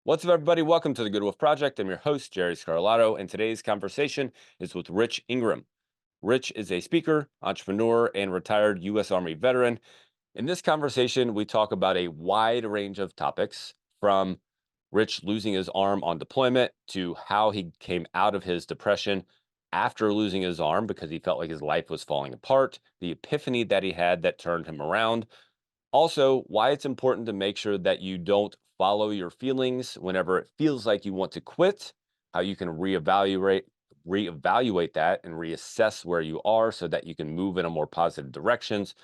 What's up, everybody? Welcome to the Good Wolf Project. I'm your host, Jerry Scarlato, and today's conversation is with Rich Ingram. Rich is a speaker, entrepreneur, and retired U.S. Army veteran. In this conversation, we talk about a wide range of topics, from Rich losing his arm on deployment to how he came out of his depression after losing his arm because he felt like his life was falling apart, the epiphany that he had that turned him around. Also, why it's important to make sure that you don't follow your feelings whenever it feels like you want to quit, how you can reevaluate that and reassess where you are so that you can move in a more positive directions,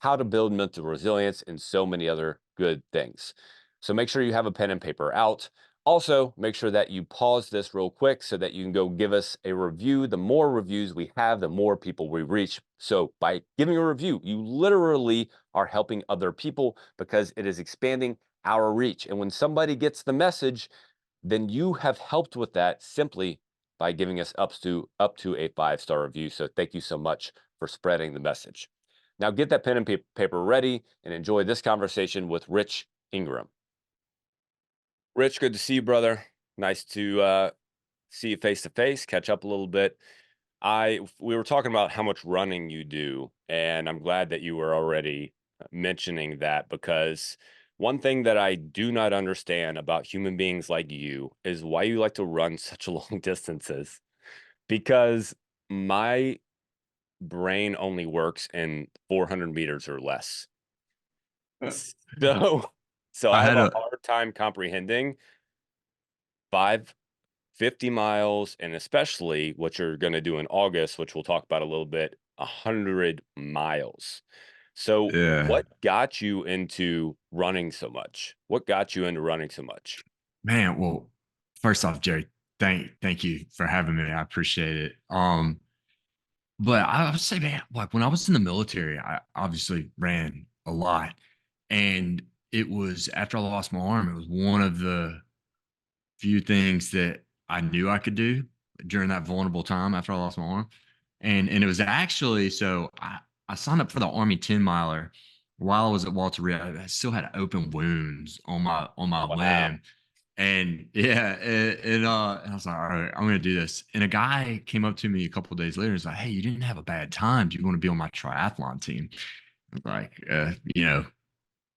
how to build mental resilience, and so many other good things. So make sure you have a pen and paper out. Also, make sure that you pause this real quick so that you can go give us a review. The more reviews we have, the more people we reach. So by giving a review, you literally are helping other people because it is expanding our reach. And when somebody gets the message, then you have helped with that simply by giving us up to a 5-star review. So thank you so much for spreading the message. Now get that pen and paper ready and enjoy this conversation with Rich Ingram. Rich, good to see you, brother. Nice to see you face to face, catch up a little bit. We were talking about how much running you do, and I'm glad that you were already mentioning that, because one thing that I do not understand about human beings like you is why you like to run such long distances. Because my brain only works in 400 meters or less. So, so I I have had a a hard time comprehending 550 miles, and especially what you're going to do in August, which we'll talk about a little bit, 100 miles. So, yeah, what got you into running so much? What got you into running so much? man. Well, first off, Jerry, thank you for having me. I appreciate it. But I would say, man, like when I was in the military, I obviously ran a lot, and it was after I lost my arm. It was one of the few things that I knew I could do during that vulnerable time after I lost my arm, and it was actually so I signed up for the Army 10 miler while I was at Walter Reed. I still had open wounds on my Wow. limb. And yeah, and I was like, all right, I'm gonna do this. And a guy came up to me a couple of days later and was like, hey, you didn't have a bad time. Do you want to be on my triathlon team? I was like,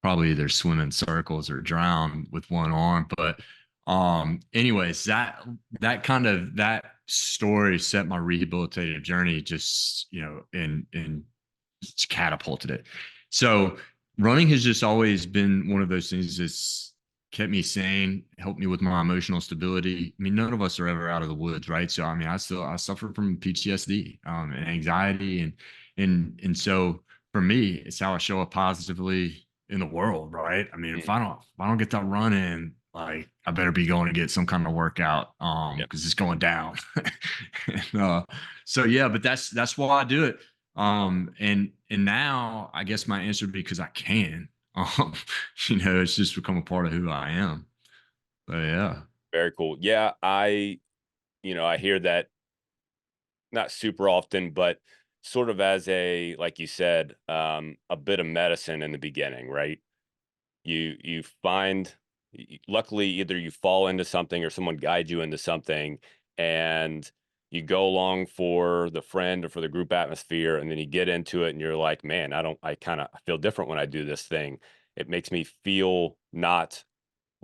probably either swim in circles or drown with one arm. But anyways, that story set my rehabilitative journey just, and catapulted it. So running has just always been one of those things that's kept me sane, helped me with my emotional stability. I mean, none of us are ever out of the woods, right? So I mean, I suffer from PTSD, and anxiety, and so for me, it's how I show up positively in the world, right? I mean, Mm, if I don't get that run in, like I better be going to get some kind of workout, yep. because it's going down. and, so yeah, but that's why I do it. And now I guess my answer would be because I can. Um, it's just become a part of who I am. But yeah. Very cool. Yeah, I hear that not super often, but sort of as a, like you said, a bit of medicine in the beginning, right? You find, luckily, either you fall into something or someone guides you into something, and you go along for the friend or for the group atmosphere, and then you get into it and you're like, man, I feel different when I do this thing. It makes me feel not,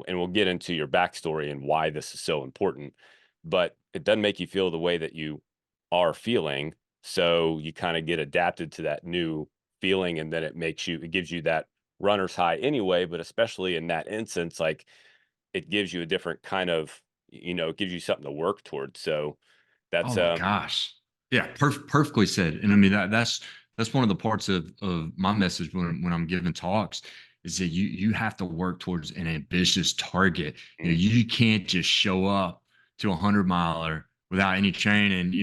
and we'll get into your backstory and why this is so important, but it doesn't make you feel the way that you are feeling. So you kind of get adapted to that new feeling, and then it gives you that runner's high anyway, but especially in that instance, like, it gives you a different kind of, it gives you something to work towards. So Oh that's my gosh. Yeah, perfectly said. And I mean that's one of the parts of my message when I'm giving talks is that you have to work towards an ambitious target. mm, You can't just show up to a 100 miler without any training,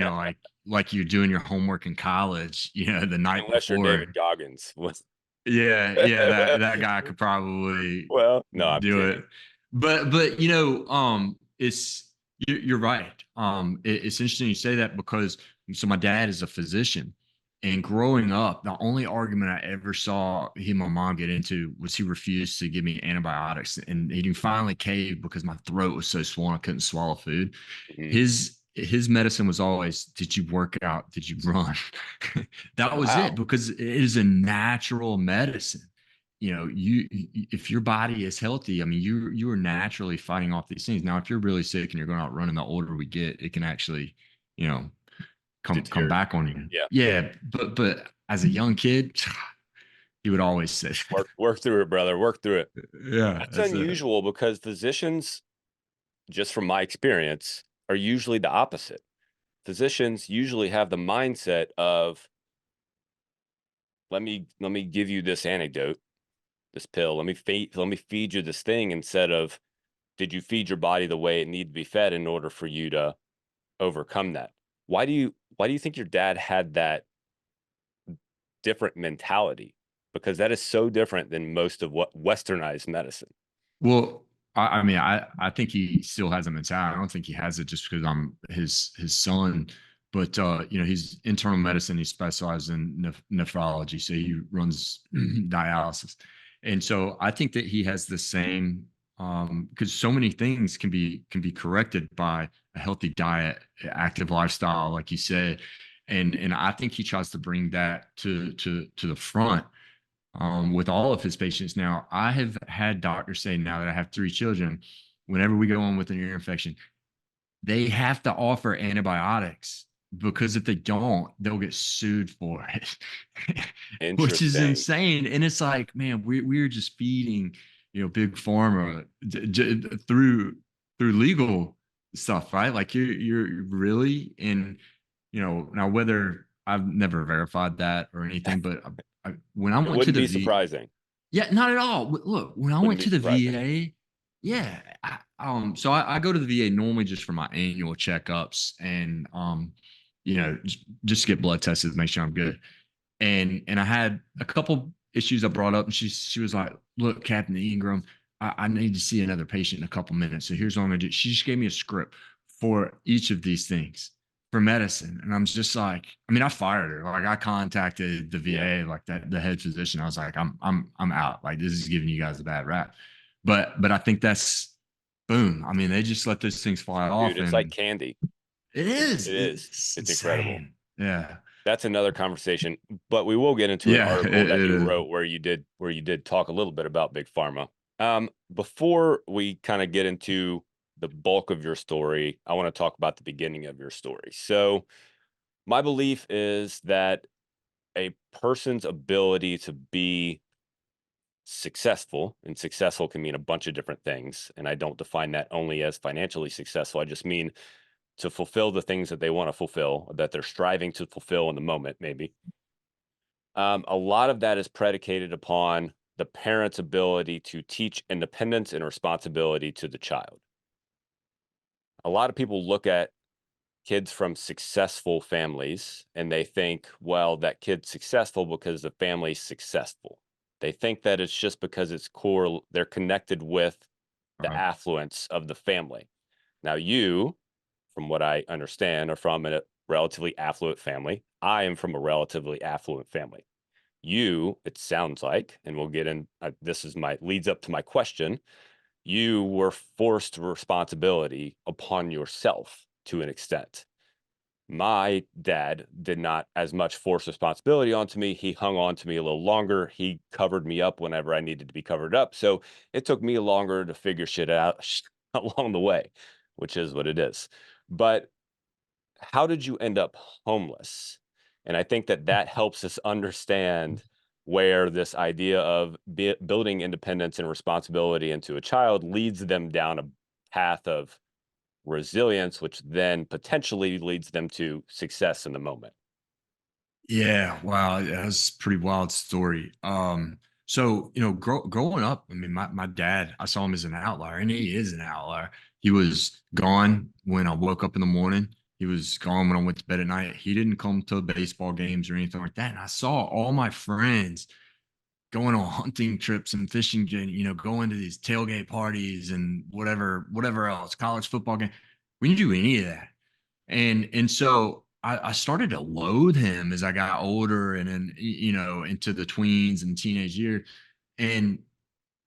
like you're doing your homework in college, the night unless you're David before. Goggins. Yeah, that guy could probably Well, no, I'm do kidding. it. But it's you're right. It's interesting you say that because so my dad is a physician, And growing up, the only argument I ever saw he and my mom get into was he refused to give me antibiotics, and he finally caved because my throat was so swollen I couldn't swallow food. Mhm. His medicine was always, did you work out? Did you run? That was it, Wow. because it is a natural medicine. You know, if your body is healthy, I mean, you are naturally fighting off these things. Now, if you're really sick and you're going out running, the older we get, it can actually, you know, come Deteriorate. back on you. Yeah. Yeah, but as a young kid, he would always say, Work through it, brother. Work through it. "Yeah, That's that's it." unusual because physicians, just from my experience, are usually the opposite. Physicians usually have the mindset of, let me give you this antidote, this pill. Let me feed you this thing, instead of, did you feed your body the way it needed to be fed in order for you to overcome that? Why do you think your dad had that different mentality? Because that is so different than most of what westernized medicine. Well, I mean, I think he still has a mentality. I don't think he has it just because I'm his son. But you know, he's internal medicine. He specializes in nephrology, so he runs dialysis. And so I think that he has the same, because so many things can be corrected by a healthy diet, active lifestyle, like you said. And I think he tries to bring that to the front, with all of his patients. Now, I have had doctors say, now that I have 3 children, whenever we go on with an ear infection, they have to offer antibiotics, because if they don't, they'll get sued for it, which is Interesting. insane. And it's like, man, we're just feeding, big pharma through legal stuff, right? Like you're really in, now whether I've never verified that or anything, but when I It went to wouldn't the be V, surprising. yeah, not at all. Look, when I Wouldn't went be to the surprising. VA, yeah, so I go to the VA normally just for my annual checkups, and just get blood tested to make sure I'm good. And I had a couple issues I brought up, and she was like, "Look, Captain Ingram, I need to see another patient in a couple minutes. So here's what I'm gonna do." She just gave me a script for each of these things for medicine, and I'm just like, I mean, I fired her. Like I contacted the Yeah. VA, like that the head physician. I was like, I'm out. Like this is giving you guys a bad rap. But I think that's boom. I mean, they just let those things fly Dude, off, it's like and candy. it It, is it is. it's It's incredible. insane. Yeah, That's another conversation, but we will get into an yeah, article that it you is. wrote where you did talk a little bit about big pharma. Before we kind of get into the bulk of your story, I want to talk about the beginning of your story. So, my belief is that a person's ability to be successful, and successful can mean a bunch of different things, and I don't define that only as financially successful. I just mean to fulfill the things that they want to fulfill, that they're striving to fulfill in the moment, maybe. A lot of that is predicated upon the parent's ability to teach independence and responsibility to the child. A lot of people look at kids from successful families and they think, well, that kid's successful because the family's successful. They think that it's just because it's core, they're connected with the Right. affluence of the family. Now, you, from what I understand, are from a relatively affluent family. I am from a relatively affluent family. You, it sounds like, and we'll get in, this is my leads up to my question. You were forced responsibility upon yourself to an extent. My dad did not as much force responsibility onto me. He hung on to me a little longer. He covered me up whenever I needed to be covered up. So it took me longer to figure shit out along the way, which is what it is. But how did you end up homeless? And I think that that helps us understand where this idea of building independence and responsibility into a child leads them down a path of resilience, which then potentially leads them to success in the moment. Yeah, wow, that's a pretty wild story. So growing up, I mean, my dad, I saw him as an outlier, and he is an outlier. He was gone when I woke up in the morning. He was gone when I went to bed at night. He didn't come to baseball games or anything like that. And I saw all my friends going on hunting trips and fishing, going to these tailgate parties and whatever else, college football game. We didn't do any of that. And so I started to loathe him as I got older and then, into the tweens and teenage year. And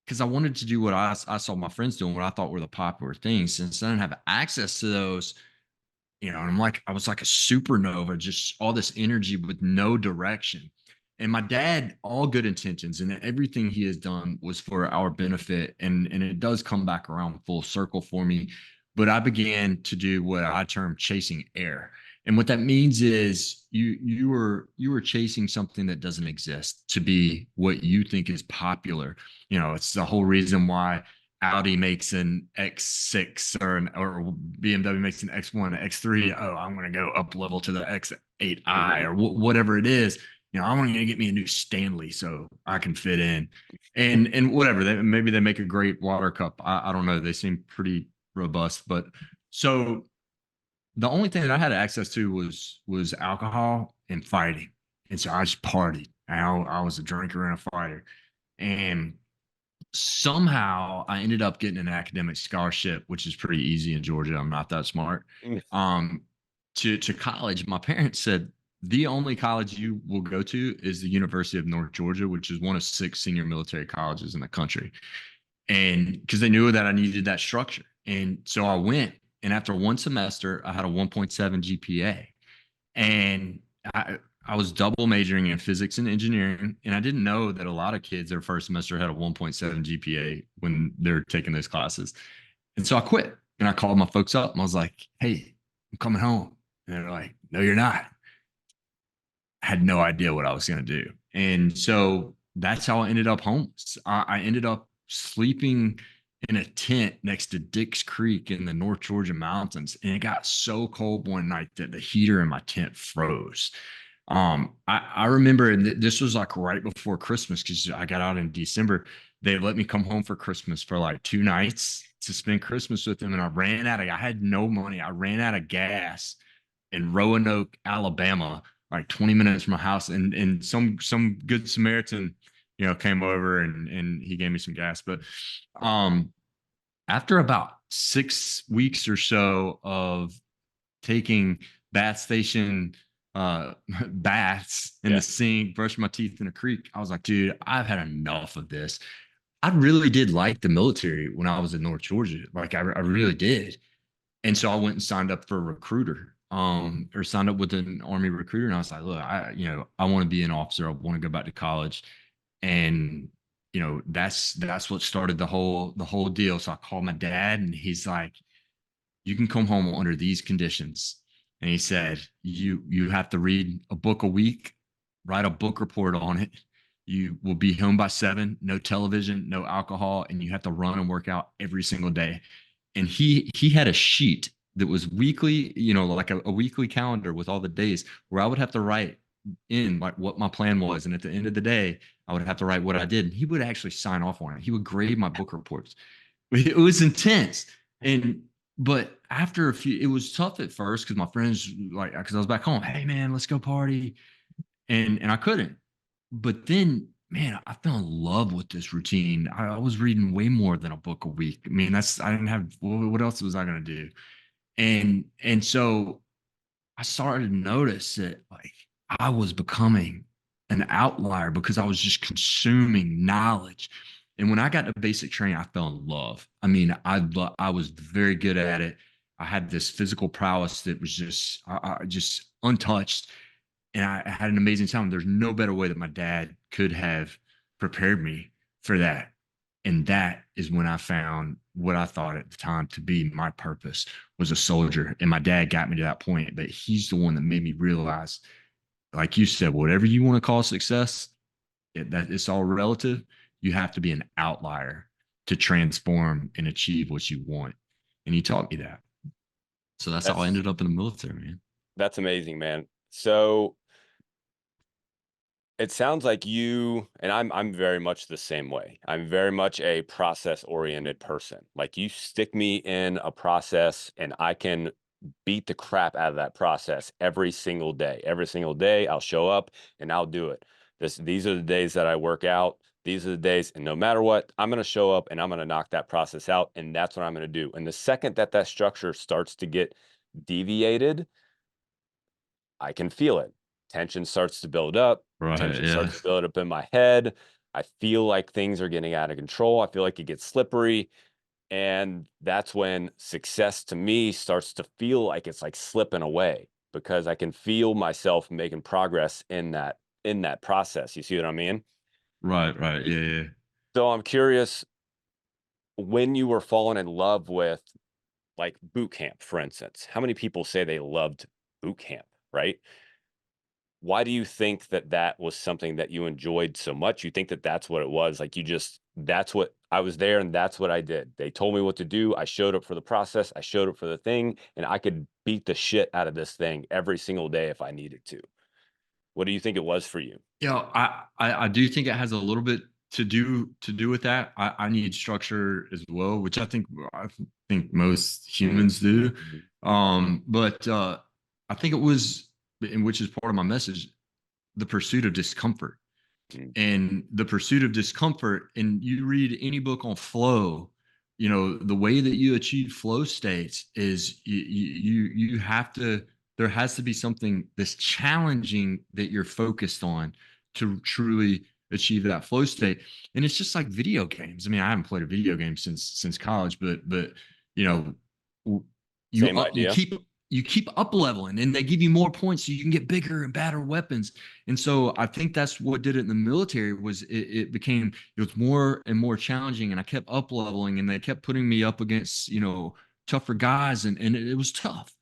because I wanted to do what I saw my friends doing, what I thought were the popular things. Since I didn't have access to those, and I was like a supernova, just all this energy with no direction. And my dad, all good intentions, and everything he has done was for our benefit. And it does come back around full circle for me. But I began to do what I term chasing air. And what that means is you were chasing something that doesn't exist to be what you think is popular. It's the whole reason why Audi makes an X6 or BMW makes an X1, X3. Oh, I'm going to go up level to the X8i or whatever it is. I'm going to get me a new Stanley so I can fit in, and whatever. Maybe they make a great water cup. I don't know. They seem pretty robust, but so the only thing that I had access to was alcohol and fighting, and so I just partied. I was a drinker and a fighter, and somehow I ended up getting an academic scholarship, which is pretty easy in Georgia. I'm not that smart. Mm. Um, to college. My parents said the only college you will go to is the University of North Georgia, which is one of 6 senior military colleges in the country. And because they knew that I needed that structure. And so I went. And after one semester, I had a 1.7 GPA. And I was double majoring in physics and engineering, and I didn't know that a lot of kids their first semester had a 1.7 GPA when they're taking those classes. And so I quit, and I called my folks up, and I was like, "Hey, I'm coming home." And they're like, "No, you're not." I had no idea what I was going to do, and so that's how I ended up homeless. I ended up sleeping in a tent next to Dix Creek in the North Georgia mountains, and it got so cold one night that the heater in my tent froze. I remember, and this was like right before Christmas because I got out in December. They let me come home for Christmas for like 2 nights to spend Christmas with them, and I had no money. I ran out of gas in Roanoke, Alabama, like 20 minutes from my house, and some good Samaritan, came over and he gave me some gas. But um, after about 6 weeks or so of taking bath station baths in the Yeah. sink, brushing my teeth in a creek, I was like, dude, I've had enough of this. I really did like the military when I was in North Georgia. Like I really did. And so I went and signed up for a recruiter, or signed up with an Army recruiter. And I was like, look, I want to be an officer. I want to go back to college. And, that's what started the whole deal. So I called my dad, and he's like, you can come home under these conditions. And he said, you have to read a book a week, write a book report on it. You will be home by 7, no television, no alcohol, and you have to run and work out every single day. And he had a sheet that was weekly, like a weekly calendar with all the days where I would have to write in like what my plan was. And at the end of the day, I would have to write what I did. And he would actually sign off on it. He would grade my book reports. It was intense. And but after a few, it was tough at first because my friends like because I was back home. Hey man, let's go party, and I couldn't. But then, man, I fell in love with this routine. I was reading way more than a book a week. I mean, I didn't have what else was I gonna do? And so I started to notice that like I was becoming an outlier because I was just consuming knowledge. And when I got to basic training, I fell in love. I mean, I was very good at it. I had this physical prowess that was just untouched, and I had an amazing time. There's no better way that my dad could have prepared me for that. And that is when I found what I thought at the time to be my purpose was a soldier. And my dad got me to that point, but he's the one that made me realize, like you said, whatever you want to call success, that it's all relative. You have to be an outlier to transform and achieve what you want. And he taught me that. So that's how I That's ended up in the military, man. that's amazing, man. So it sounds like you and I'm very much the same way. I'm very much a process-oriented person. Like you stick me in a process and I can beat the crap out of that process every single day. Every single day I'll show up and I'll do it. These are the days that I work out. These are the days, and no matter what, I'm going to show up and I'm going to knock that process out, and that's what I'm going to do. And the second that that structure starts to get deviated, I can feel it. Tension starts to build up. Right. Tension Yeah. starts to build up in my head. I feel like things are getting out of control. I feel like it gets slippery. And that's when success to me starts to feel like it's like slipping away because I can feel myself making progress in that process. You see what I mean? Right. Right. Yeah. Yeah. So I'm curious, when you were falling in love with like boot camp, for instance, how many people say they loved boot camp, right? Why do you think that that was something that you enjoyed so much? You think that that's what it was? Like you just, that's what I was there and that's what I did. They told me what to do. I showed up for the process. I showed up for the thing and I could beat the shit out of this thing every single day if I needed to. What do you think it was for you? I do think it has a little bit to do with that. I need structure as well, which I think most humans do. Mhm. But I think it was, and which is part of my message, the pursuit of discomfort. Mhm. And the pursuit of discomfort, and you read any book on flow, the way that you achieve flow states is you have to, there has to be something that's challenging that you're focused on to truly achieve that flow state. And it's just like video games. I mean, I haven't played a video game since college, but you know w- you Same up you idea. keep up leveling, and they give you more points so you can get bigger and badder weapons. And so I think that's what did it in the military. Was it was more and more challenging, and I kept up leveling, and they kept putting me up against tougher guys, and it was tough.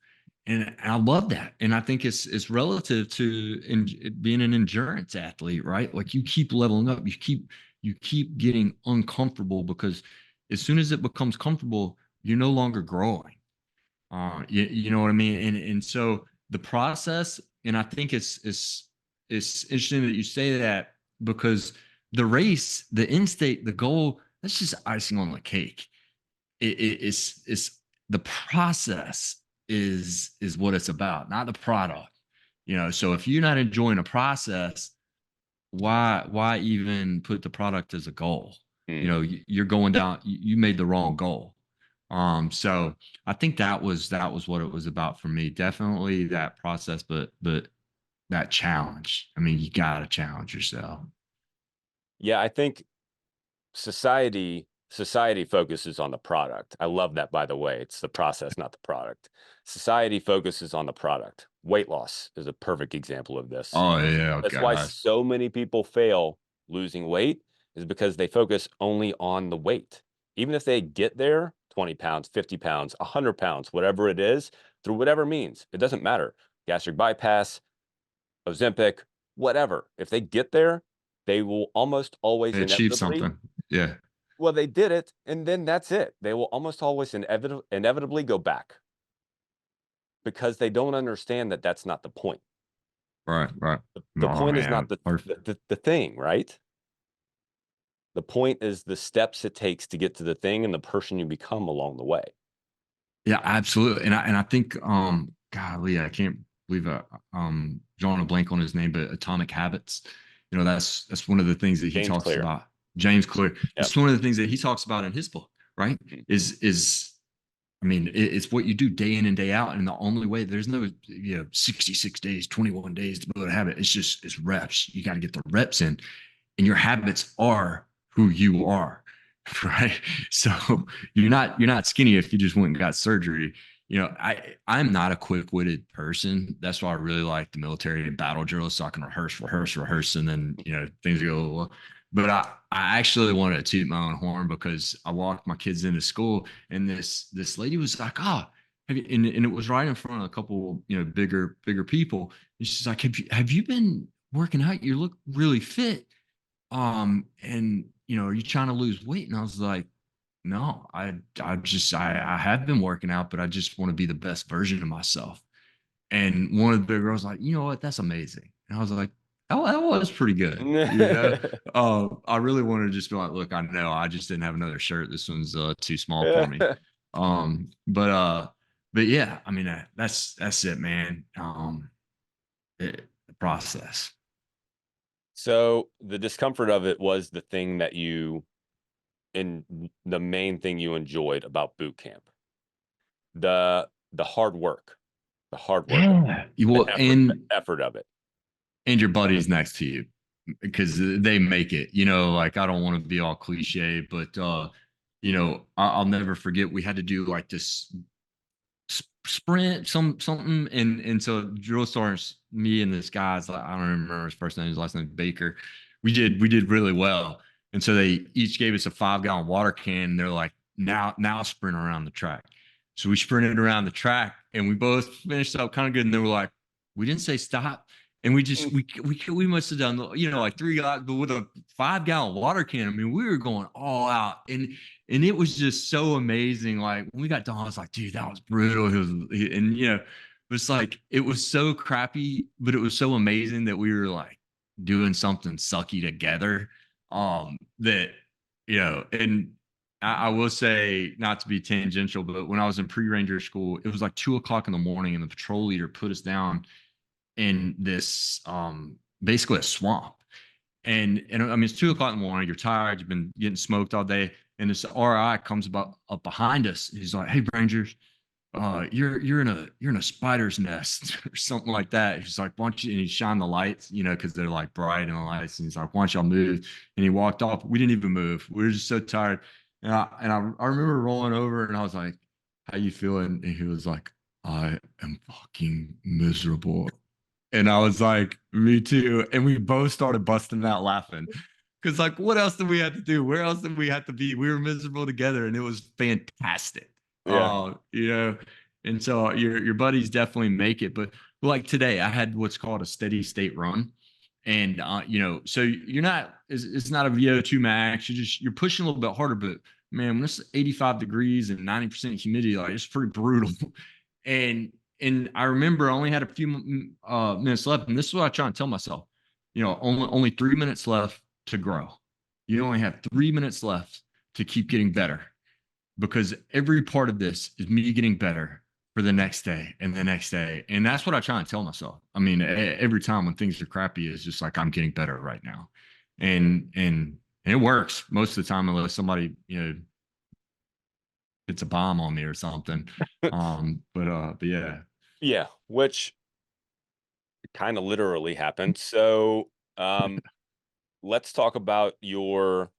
And I love that. And I think it's relative to being an endurance athlete, right? Like you keep leveling up, you keep getting uncomfortable, because as soon as it becomes comfortable, you're no longer growing. You know what I mean? And so the process, and I think it's interesting that you say that, because the race, the end state, the goal, that's just icing on the cake. It's the process is what it's about, not the product. So if you're not enjoying the process, why even put the product as a goal? Mm. You're going down, you made the wrong goal. So I think that was what it was about for me. Definitely that process, but that challenge. I mean, you gotta challenge yourself. Yeah, I think society focuses on the product. I love that, by the way. It's the process, not the product. Society focuses on the product. Weight loss is a perfect example of this. Oh yeah, oh That's why gosh. so many people fail losing weight, is because they focus only on the weight. Even if they get there 20 pounds, 50 pounds, 100 pounds, whatever it is, through whatever means, it doesn't matter. Gastric bypass, Ozempic, whatever. If they get there, they will almost always They achieve inevitably, something. Yeah. well, they did it, and then that's it. They will almost always inevitably go back because they don't understand that that's not the point. Right, right. The Oh point is not man, perfect. the thing, right? The point is the steps it takes to get to the thing and the person you become along the way. Yeah, absolutely. And I think golly, I can't believe drawing a blank on his name, but Atomic Habits. That's one of the things that he James talks Clear. about. James Clear. Yep. It's one of the things that he talks about in his book, right? Mhm. Is I mean, it's what you do day in and day out. And the only way, there's no 66 days, 21 days to build a habit. It's reps. You got to get the reps in, and your habits are who you are. Right. So you're not skinny if you just went and got surgery. I'm not a quick-witted person. That's why I really like the military and battle drills, so I can rehearse, and then things go well. But I actually wanted to toot my own horn, because I walked my kids into school, and this lady was like, "Oh, have you?" And it was right in front of a couple bigger people. And she's like, "Have you been working out? You look really fit. And are you trying to lose weight?" And I was like, "No, I have been working out, but I just want to be the best version of myself." And one of the big girls was like, "You know what? That's amazing." And I was like, "Oh, that was pretty good." I really wanted to just be like, "Look, I know I just didn't have another shirt. This one's too small for me." But yeah, I mean, that's it, man. The process. So the discomfort of it was the thing that you, and the main thing you enjoyed about boot camp. The hard work. The hard work, Yeah. the Well, effort of it. and your buddies next to you because they make it, like I don't want to be all cliche, but I'll never forget we had to do like this sprint something, and so drill sergeants, me and this guy's like, I don't remember his first name, his last name Baker. We did really well, and so they each gave us a 5 gallon water can, and they're like, now sprint around the track. So we sprinted around the track and we both finished up kind of good, and they were like, we didn't say stop. And we just Mm. we must have done like 3 guys, but with a 5 gallon water can. I mean, we were going all out, and it was just so amazing. Like when we got done, I was like, dude, that was brutal. And it was like it was so crappy, but it was so amazing that we were like doing something sucky together. That and I will say, not to be tangential, but when I was in pre-ranger school, it was like 2 o'clock in the morning, and the patrol leader put us down in this basically a swamp. And I mean, it's 2 o'clock in the morning. You're tired. You've been getting smoked all day, and this RI comes about up behind us. He's like, "Hey, Rangers, you're in a spider's nest or something like that." He's like, "Why don't you?" And he shined the lights, because they're like bright and the lights. And he's like, "Why don't y'all move?" And he walked off. We didn't even move. We were just so tired. And I remember rolling over, and I was like, "How you feeling?" And he was like, "I am fucking miserable." And I was like, me too. And we both started busting out laughing. Cause like, what else did we have to do? Where else did we have to be? We were miserable together, and it was fantastic. Yeah. You know, and so your buddies definitely make it. But like today, I had what's called a steady state run. And so you're not it's not a VO2 max. You're pushing a little bit harder, but man, when it's 85 degrees and 90% humidity, like it's pretty brutal. And I remember I only had a few minutes left, and this is what I try and tell myself. Only 3 minutes left to grow. You only have 3 minutes left to keep getting better, because every part of this is me getting better for the next day and the next day, and that's what I try and tell myself. I mean, every time when things are crappy, it's just like I'm getting better right now, and it works most of the time, unless somebody hits a bomb on me or something. But yeah. Yeah, which kind of literally happened. So, let's talk about your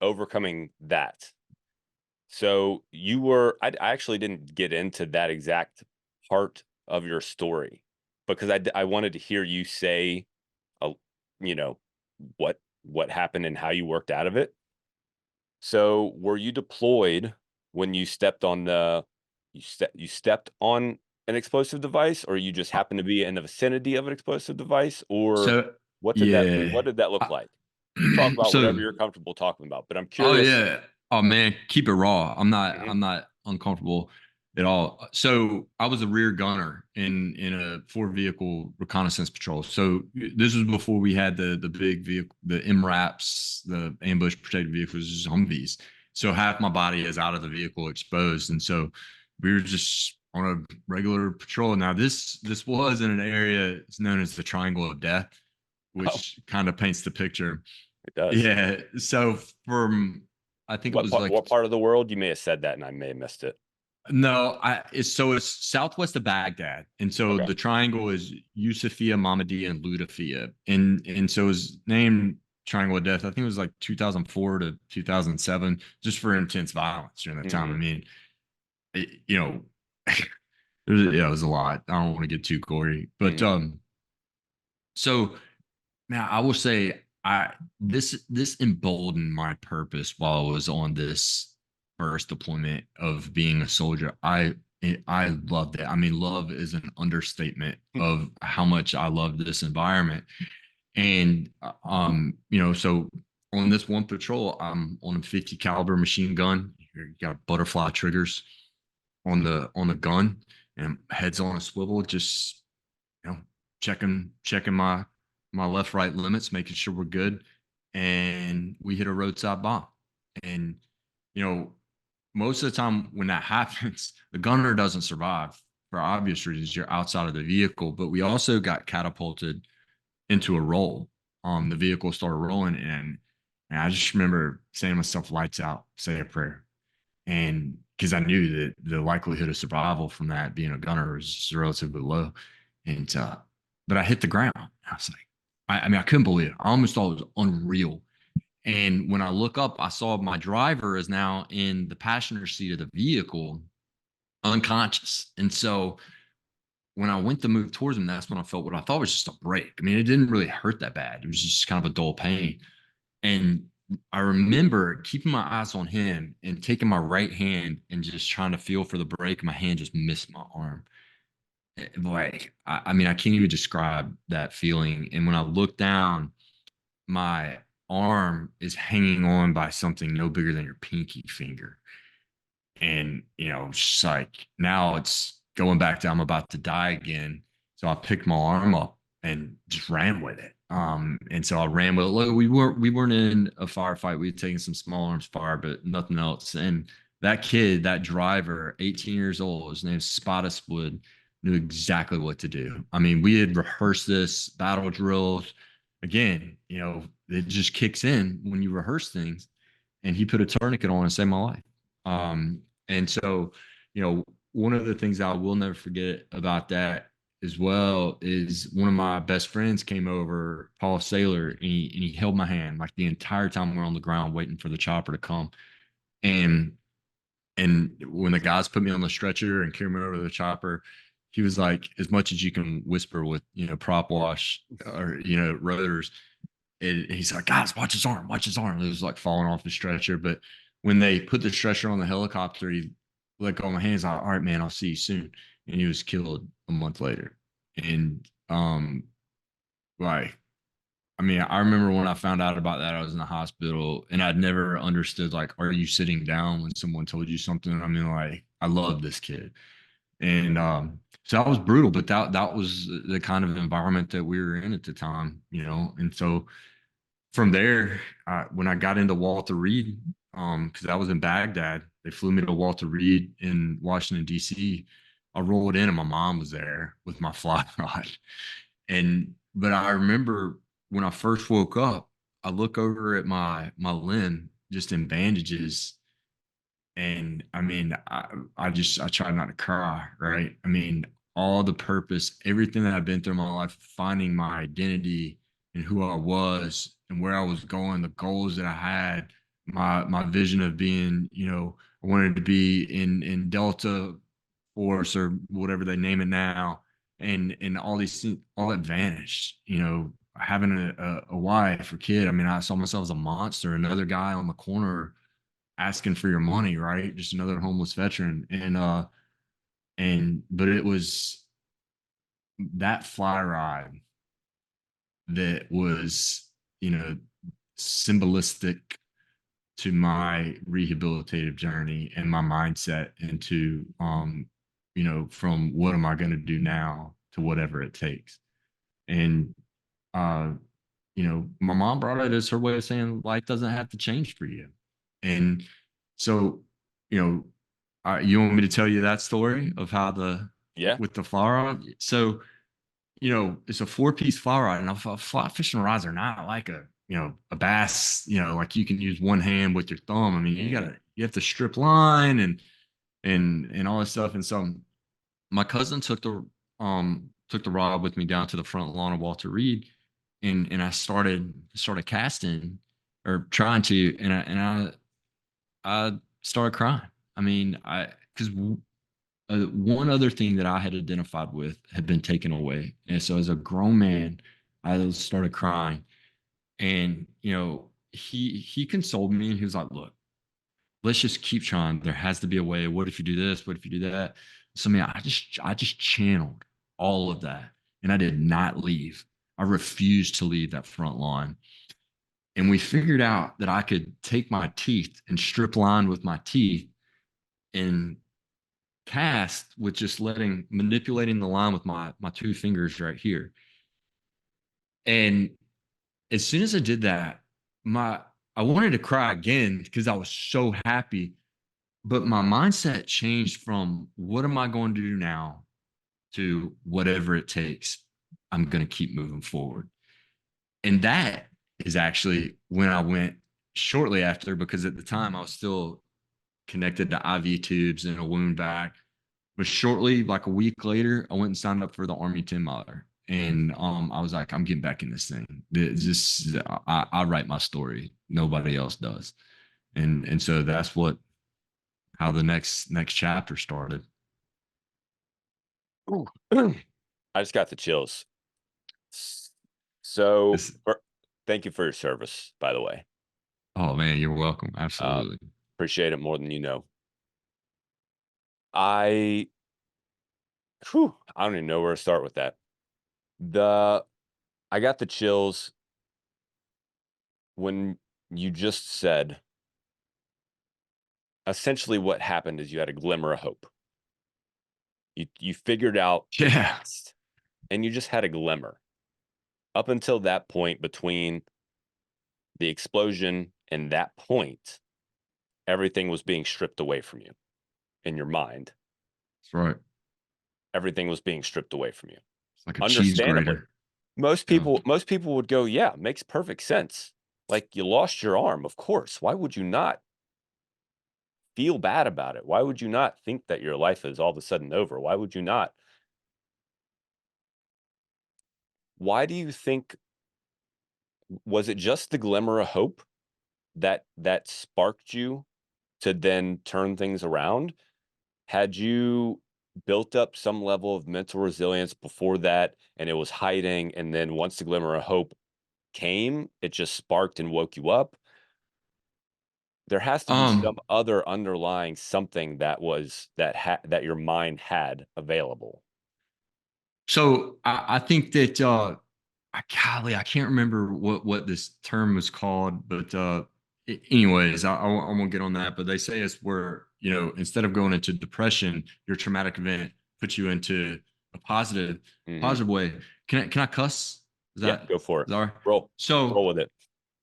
overcoming that. So I actually didn't get into that exact part of your story because I wanted to hear you say, uh, you know, what happened and how you worked out of it. So were you deployed when you stepped on you stepped on an explosive device, or you just happened to be in the vicinity of an explosive device, or So what yeah. did that look I- like? You can talk about whatever so you're comfortable talking about, but I'm Oh curious. yeah. Oh man, keep it raw. I'm not Mhm. I'm not uncomfortable at all. So I was a rear gunner in a 4 vehicle reconnaissance patrol. So this was before we had the big vehicle, the MRAPs, the ambush protected vehicles, Humvees. So half my body is out of the vehicle exposed, and so we were just on a regular patrol. Now this was in an area it's known as the Triangle of Death, Oh, which kind of paints the picture. it does. Yeah. So from I think it was like What part of the world? You may have said that and I may have missed it. no, it's southwest of Baghdad, and so Okay. the triangle is Yusufia, Mahmudia, and Ludafia, and so it's named Triangle of Death. I think it was like 2004 to 2007, just for intense violence during that time. I Hmm. mean, it, you know, it was a lot. I don't want to get too gory, but Hmm. so now I will say this emboldened my purpose while I was on this first deployment of being a soldier. I loved it. I mean, love is an understatement of how much I loved this environment. And so on this one patrol, I'm on a 50 caliber machine gun. You got butterfly triggers on the gun, and heads on a swivel, just you know, checking my left right limits, making sure we're good. And we hit a roadside bomb. And you know, most of the time when that happens, the gunner doesn't survive for obvious reasons. You're outside of the vehicle, but we also got catapulted into a roll. The vehicle started rolling, and I just remember saying to myself, "Lights out, say a prayer." And because I knew that the likelihood of survival from that being a gunner was relatively low. And but I hit the ground. I was like, I mean, I couldn't believe it. I almost thought it was unreal. And when I look up, I saw my driver is now in the passenger seat of the vehicle, unconscious. And so when I went to move towards him, that's when I felt what I thought was just a break. I mean, it didn't really hurt that bad. It was just kind of a dull pain. And I remember keeping my eyes on him and taking my right hand and just trying to feel for the break. My hand just missed my arm. Like, I mean, I can't even describe that feeling. And when I look down, my arm is hanging on by something no bigger than your pinky finger. And, it's just like now it's going back to I'm about to die again. So I picked my arm up and just ran with it. And so I ran with it. Look, we weren't in a firefight. We had taken some small arms fire, but nothing else. And that kid, that driver, 18 years old, his name's Spottis Wood, knew exactly what to do. I mean, we had rehearsed this battle drills. Again, it just kicks in when you rehearse things. And he put a tourniquet on and saved my life. And so, one of the things I will never forget about that as well is one of my best friends came over, Paul Saylor, and he held my hand like the entire time we are on the ground waiting for the chopper to come. And when the guys put me on the stretcher and carried me over to the chopper, he was like, as much as you can whisper with, prop wash or, rotors, he's like, guys, watch his arm, watch his arm. It was like falling off the stretcher. But when they put the stretcher on the helicopter, he let go of my hands. Like, all right, man, I'll see you soon. And he was killed a month later. And like, I mean, I remember when I found out about that, I was in the hospital and I'd never understood, like, are you sitting down when someone told you something? I mean, like, I love this kid. And so that was brutal, but that was the kind of environment that we were in at the time, And so from there, when I got into Walter Reed, because I was in Baghdad, they flew me to Walter Reed in Washington D.C. I rolled in, and my mom was there with my fly rod. But I remember when I first woke up, I look over at my limb just in bandages, and I mean, I try not to cry, right? I mean, all the purpose, everything that I've been through in my life, finding my identity and who I was and where I was going, the goals that I had, my vision of being, I wanted to be in Delta Force or whatever they name it now, and all these things, all that vanished. Having a wife or kid. I mean, I saw myself as a monster, another guy on the corner asking for your money, right? Just another homeless veteran. But it was that fly ride that was, symbolistic to my rehabilitative journey and my mindset into, from what am I going to do now to whatever it takes. And, uh, my mom brought it as her way of saying life doesn't have to change for you. And so, you want me to tell you that story of how Yeah. with the fly rod? So, it's a four-piece fly rod, and fly fishing rods are not like a bass, like you can use one hand with your thumb. I mean, Mhm. you have to strip line and all this stuff. And so my cousin took the rod with me down to the front lawn of Walter Reed, and I started casting or trying to, and I started crying. I mean, I because one other thing that I had identified with had been taken away, and so as a grown man, I started crying, and he consoled me, and he was like, "Look, let's just keep trying. There has to be a way. What if you do this? What if you do that?" So, man, I just channeled all of that, and I did not leave. I refused to leave that front lawn. And we figured out that I could take my teeth and strip line with my teeth and cast with just manipulating the line with my two fingers right here. And as soon as I did that, my I wanted to cry again because I was so happy, but my mindset changed from what am I going to do now to whatever it takes. I'm going to keep moving forward. And that is actually when I went shortly after, because at the time I was still connected to IV tubes and a wound vac. But shortly, like a week later, I went and signed up for the Army 10 miler. And I was like, I'm getting back in this thing. I write my story. Nobody else does. And so that's how the next chapter started. Ooh. I just got the chills. So, This, thank you for your service, by the way. oh man, you're welcome. Uh, Absolutely. appreciate it more than you know. I, I don't even know where to start with that. The I got the chills when you just said essentially what happened is you had a glimmer of hope. You figured out the Yeah. past and you just had a glimmer. Up until that point, between the explosion and that point, everything was being stripped away from you in your mind. That's right. Everything was being stripped away from you. It's like a cheese Understandably. grater. Most Yeah. people most people would go, "Yeah, makes perfect sense." Like, you lost your arm, of course. Why would you not feel bad about it? Why would you not think that your life is all of a sudden over? Why would you not? Why do you think, was it just the glimmer of hope that sparked you to then turn things around? Had you built up some level of mental resilience before that and it was hiding, and then once the glimmer of hope came, it just sparked and woke you up? There has to be some Um, other underlying something that your mind had available. so I think that golly, I can't remember what this term was called, but anyways, I won't get on that. But they say it's where, instead of going into depression, your traumatic event puts you into a Mhm. positive way. Can I cuss? Is Yeah, that go for is it. that all right? Roll So roll with it.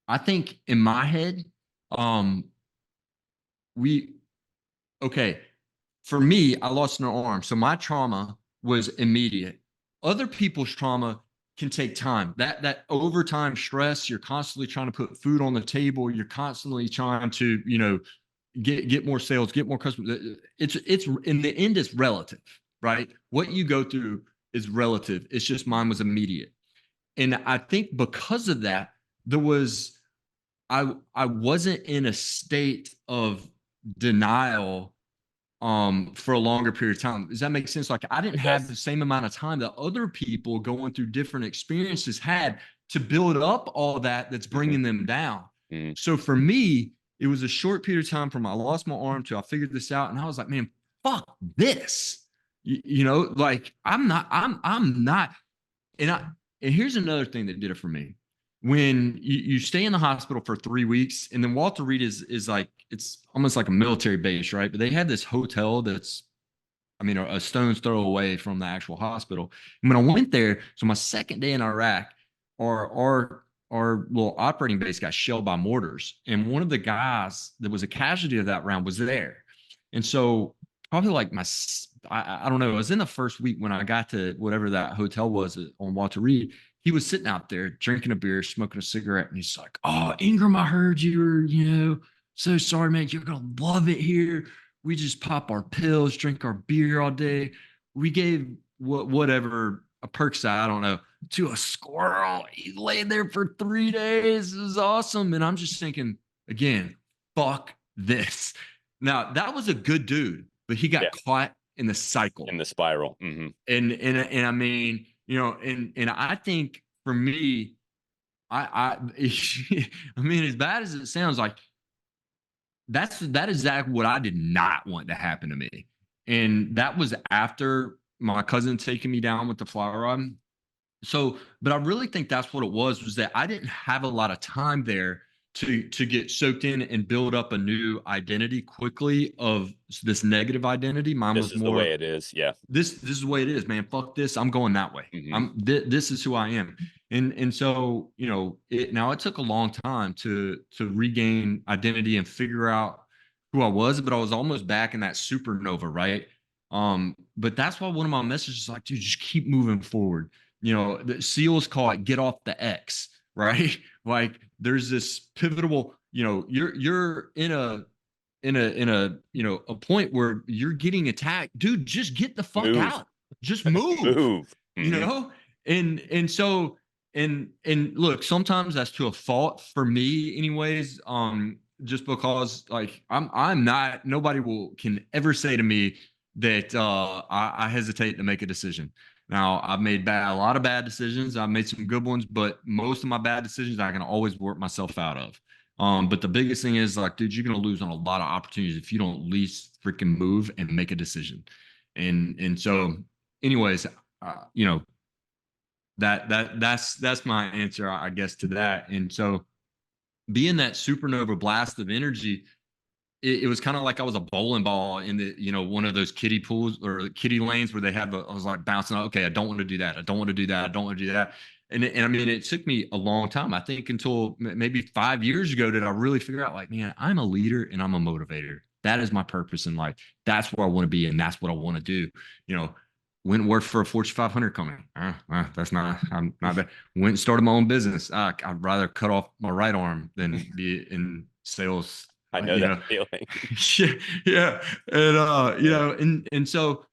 I think in my head, um, we okay. For me, I lost an arm. So my trauma was immediate. Other people's trauma can take time. That overtime stress, you're constantly trying to put food on the table, you're constantly trying to, get more sales, get more customers. It's in the end, it's relative, right? What you go through is relative. It's just mine was immediate. And I think because of that, there was I wasn't in a state of denial for a longer period of time. Does that make sense? Like I didn't It have the does. same amount of time that other people going through different experiences had to build up all that's Mhm, bringing them down. mhm. So for me, it was a short period of time from I lost my arm to I figured this out, and I was like, man, fuck this. Like I'm not, and I and here's another thing that did it for me. When you stay in the hospital for 3 weeks, and then Walter Reed is like it's almost like a military base, right? But they had this hotel that's, I mean, a stone's throw away from the actual hospital. And when I went there, so my second day in Iraq, our little operating base got shelled by mortars, and one of the guys that was a casualty of that round was there. And so probably like I don't know, it was in the first week when I got to whatever that hotel was on Walter Reed. He was sitting out there drinking a beer, smoking a cigarette, and he's like, "Oh, Ingram, I heard you were, so sorry, man. You're gonna love it here. We just pop our pills, drink our beer all day. We gave whatever a perk side, I don't know, to a squirrel. He laid there for 3 days. It was awesome." And I'm just thinking, again, fuck this. Now that was a good dude, but he Yeah, got caught in the cycle. in the spiral. Mhm. And I mean, and I think for me, I mean, as bad as it sounds, like that is exactly what I did not want to happen to me. And that was after my cousin taking me down with the fly rod. So, but I really think that's what it was that I didn't have a lot of time there to get soaked in and build up a new identity quickly of this negative identity. Mine This was is the way more it is. Yeah. this is the way it is, man. Fuck this. I'm going that way. Mhm. This is who I am. And so, it took a long time to regain identity and figure out who I was, but I was almost back in that supernova, right? But that's why one of my messages is like, dude, just keep moving forward. The SEALs call it get off the X, right? Like there's this pivotal, you're in a a point where you're getting attacked, dude, just get the fuck Move. out. Just move. Move. You Mhm. know? And so and look, sometimes that's to a fault for me anyways. Just because like I'm not nobody will can ever say to me that I hesitate to make a decision. Now I've made a lot of bad decisions. I've made some good ones, but most of my bad decisions I can always work myself out of. But the biggest thing is like, dude, you're gonna lose on a lot of opportunities if you don't at least freaking move and make a decision. And so, anyways, you know, that's my answer, I guess, to that. And so, being that supernova blast of energy, it was kind of like I was a bowling ball in the, one of those kiddie pools or kiddie lanes where they have I was like bouncing. Okay, I don't want to do that. I don't want to do that. I don't want to do that. And I mean, it took me a long time. I think until maybe 5 years ago did I really figure out like, man, I'm a leader and I'm a motivator. That is my purpose in life. That's where I want to be, and that's what I want to do. You know, went and worked for a Fortune 500 company. That's not. I'm not that. Went and started my own business. I'd rather cut off my right arm than be in sales. I know You that know, feeling. yeah, yeah, and Yeah. and so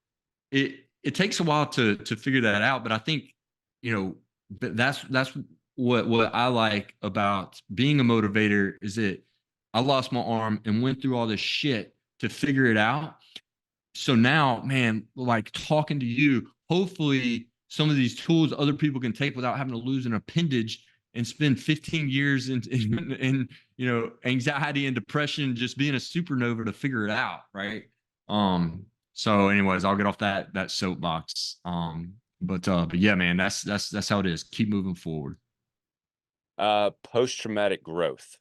it takes a while to figure that out, but I think that's what I like about being a motivator is that I lost my arm and went through all this shit to figure it out. So now, man, like talking to you, hopefully some of these tools other people can take without having to lose an appendage and spend 15 years in anxiety and depression just being a supernova to figure it out, right? So anyways, I'll get off that soapbox. But yeah, man, that's how it is. Keep moving forward. Post-traumatic growth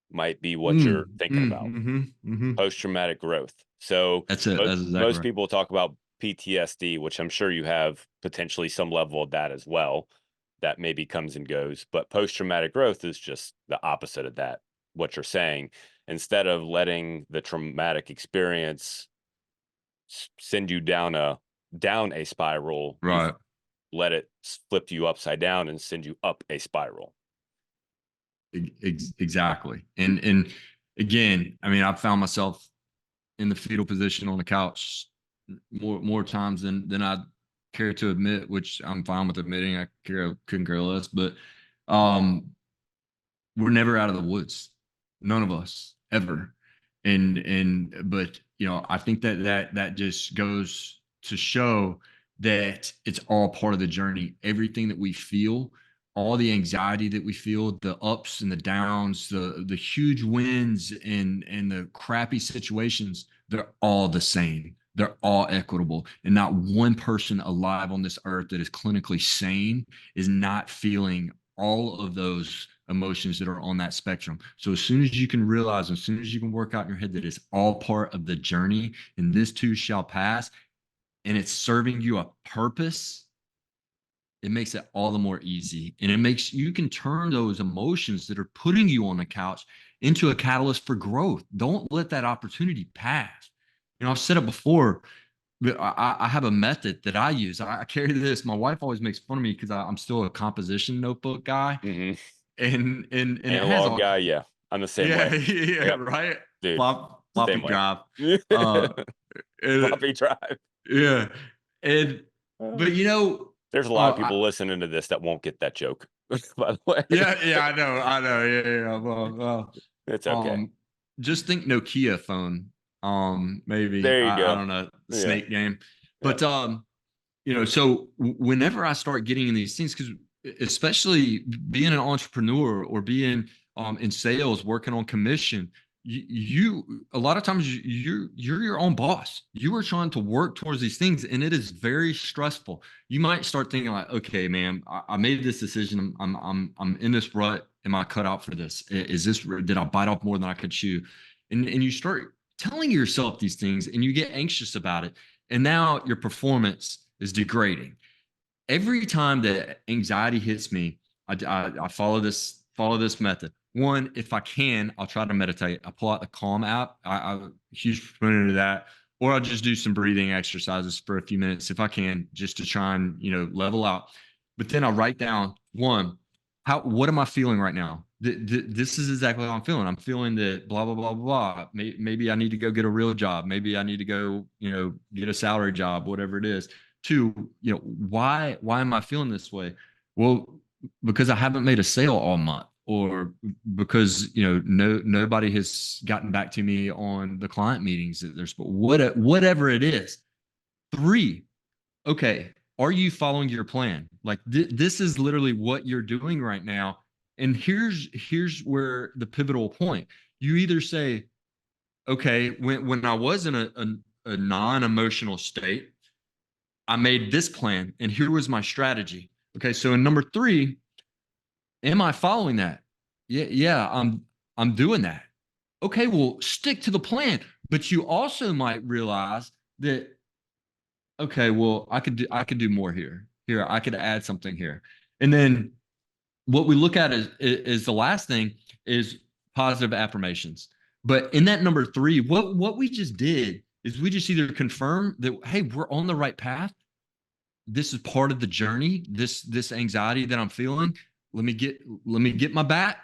might be what Mm, you're thinking mm, about. mm-hmm. Post-traumatic growth. So That's it. That's exactly most right. people talk about PTSD, which I'm sure you have potentially some level of that as well. That maybe comes and goes, but post-traumatic growth is just the opposite of that. What you're saying, instead of letting the traumatic experience send you down a spiral, you Right. let it flip you upside down and send you up a spiral. Exactly. And again, I mean, I've found myself in the fetal position on the couch more times than I care to admit, which I'm fine with admitting. Couldn't care less. But um, we're never out of the woods, none of us ever. But I think that just goes to show that it's all part of the journey. Everything that we feel, all the anxiety that we feel, the ups and the downs, the huge wins and the crappy situations, they're all the same. They're all equitable. And not one person alive on this earth that is clinically sane is not feeling all of those emotions that are on that spectrum. So as soon as you can realize, as soon as you can work out in your head that it's all part of the journey and this too shall pass, and it's serving you a purpose, it makes it all the more easy. And it makes you can turn those emotions that are putting you on the couch into a catalyst for growth. Don't let that opportunity pass. I've said it before, but I have a method that I use. I carry this. My wife always makes fun of me because I'm still a composition notebook guy, Hmm. and it has Analog all. guy, yeah, I'm the same Yeah, way. yeah, Yep, right. dude, Floppy same way. drive. Uh, and, Floppy drive. yeah, and Uh, but there's a lot of people listening to this that won't get that joke, by the way. yeah, I know, yeah, yeah. Well, It's okay. um, just think Nokia phone. Maybe There you I go. don't know Yeah. snake game, Yep. but so whenever I start getting in these things, because especially being an entrepreneur or being in sales, working on commission, you a lot of times you're your own boss. You are trying to work towards these things, and it is very stressful. You might start thinking like, okay, man, I made this decision. I'm in this rut. Am I cut out for this? Is this did I bite off more than I could chew? And you start telling yourself these things, and you get anxious about it, and now your performance is degrading. Every time that anxiety hits me, I follow this method. One, if I can, I'll try to meditate. I pull out the Calm app. I'm a huge proponent of that. Or I'll just do some breathing exercises for a few minutes if I can, just to try and level out. But then I write down one, what am I feeling right now? This is exactly how I'm feeling. I'm feeling that blah blah blah blah. Maybe I need to go get a real job. Maybe I need to go, get a salary job, whatever it is. Two, why am I feeling this way? Well, because I haven't made a sale all month, or because nobody has gotten back to me on the client meetings that there's whatever it is. Three, okay, are you following your plan? Like this is literally what you're doing right now. And here's where the pivotal point. You either say, okay, when I was in a non-emotional state, I made this plan and here was my strategy. Okay, so in number three, am I following that? Yeah, I'm doing that. Okay, well, stick to the plan. But you also might realize that, okay, well, I could do more here. Here, I could add something here. And then what we look at is the last thing is positive affirmations. But in that number three, what we just did is we just either confirm that, hey, we're on the right path. This is part of the journey. This anxiety that I'm feeling. Let me get my bat.